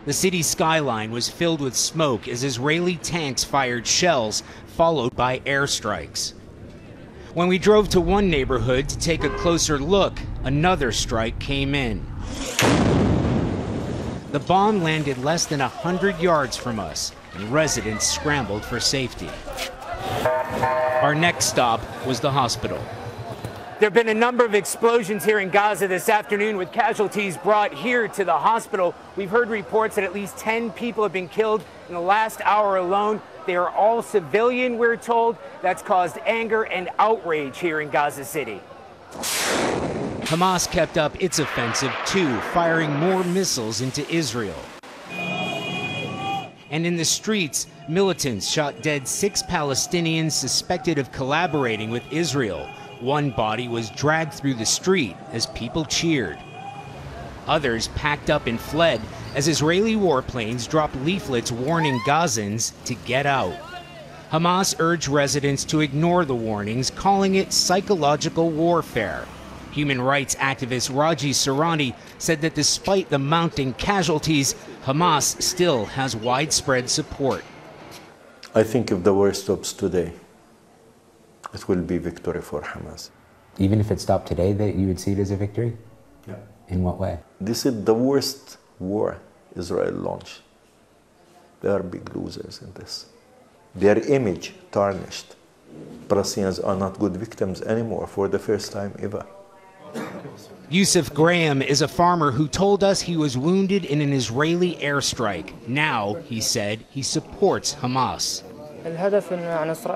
The city's skyline was filled with smoke as Israeli tanks fired shells, followed by airstrikes. When we drove to one neighborhood to take a closer look, another strike came in. The bomb landed less than 100 yards from us, and residents scrambled for safety. Our next stop was the hospital. There have been a number of explosions here in Gaza this afternoon, with casualties brought here to the hospital. We've heard reports that at least 10 people have been killed in the last hour alone. They are all civilian, we're told. That's caused anger and outrage here in Gaza City. Hamas kept up its offensive too, firing more missiles into Israel. And in the streets, militants shot dead 6 Palestinians suspected of collaborating with Israel. One body was dragged through the street as people cheered. Others packed up and fled as Israeli warplanes dropped leaflets warning Gazans to get out. Hamas urged residents to ignore the warnings, calling it psychological warfare. Human rights activist Raji Sarani said that despite the mounting casualties, Hamas still has widespread support. I think if the war stops today, it will be victory for Hamas. Even if it stopped today, that you would see it as a victory? Yeah. In what way? This is the worst war Israel launched. They are big losers in this. Their image tarnished. Palestinians are not good victims anymore for the first time ever. Yusuf Graham is a farmer who told us he was wounded in an Israeli airstrike. Now, he said, he supports Hamas.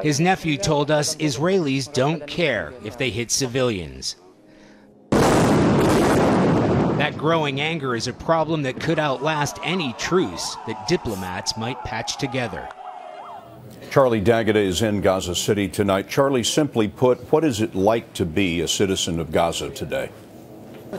His nephew told us Israelis don't care if they hit civilians. That growing anger is a problem that could outlast any truce that diplomats might patch together. Charlie D'Agata is in Gaza City tonight. Charlie, simply put, what is it like to be a citizen of Gaza today?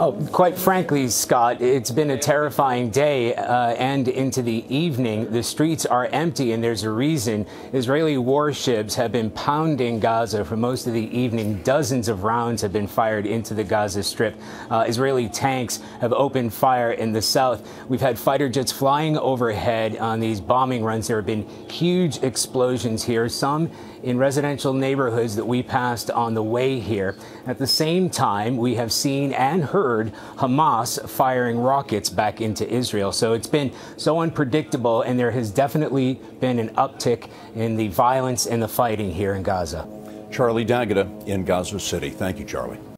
Oh, quite frankly, Scott, it's been a terrifying day and into the evening. The streets are empty, and there's a reason. Israeli warships have been pounding Gaza for most of the evening. Dozens of rounds have been fired into the Gaza Strip. Israeli tanks have opened fire in the south. We've had fighter jets flying overhead on these bombing runs. There have been huge explosions here, some in residential neighborhoods that we passed on the way here. At the same time, we have seen and heard Hamas firing rockets back into Israel. So it's been so unpredictable, and there has definitely been an uptick in the violence and the fighting here in Gaza. Charlie D'Agata in Gaza City. Thank you, Charlie.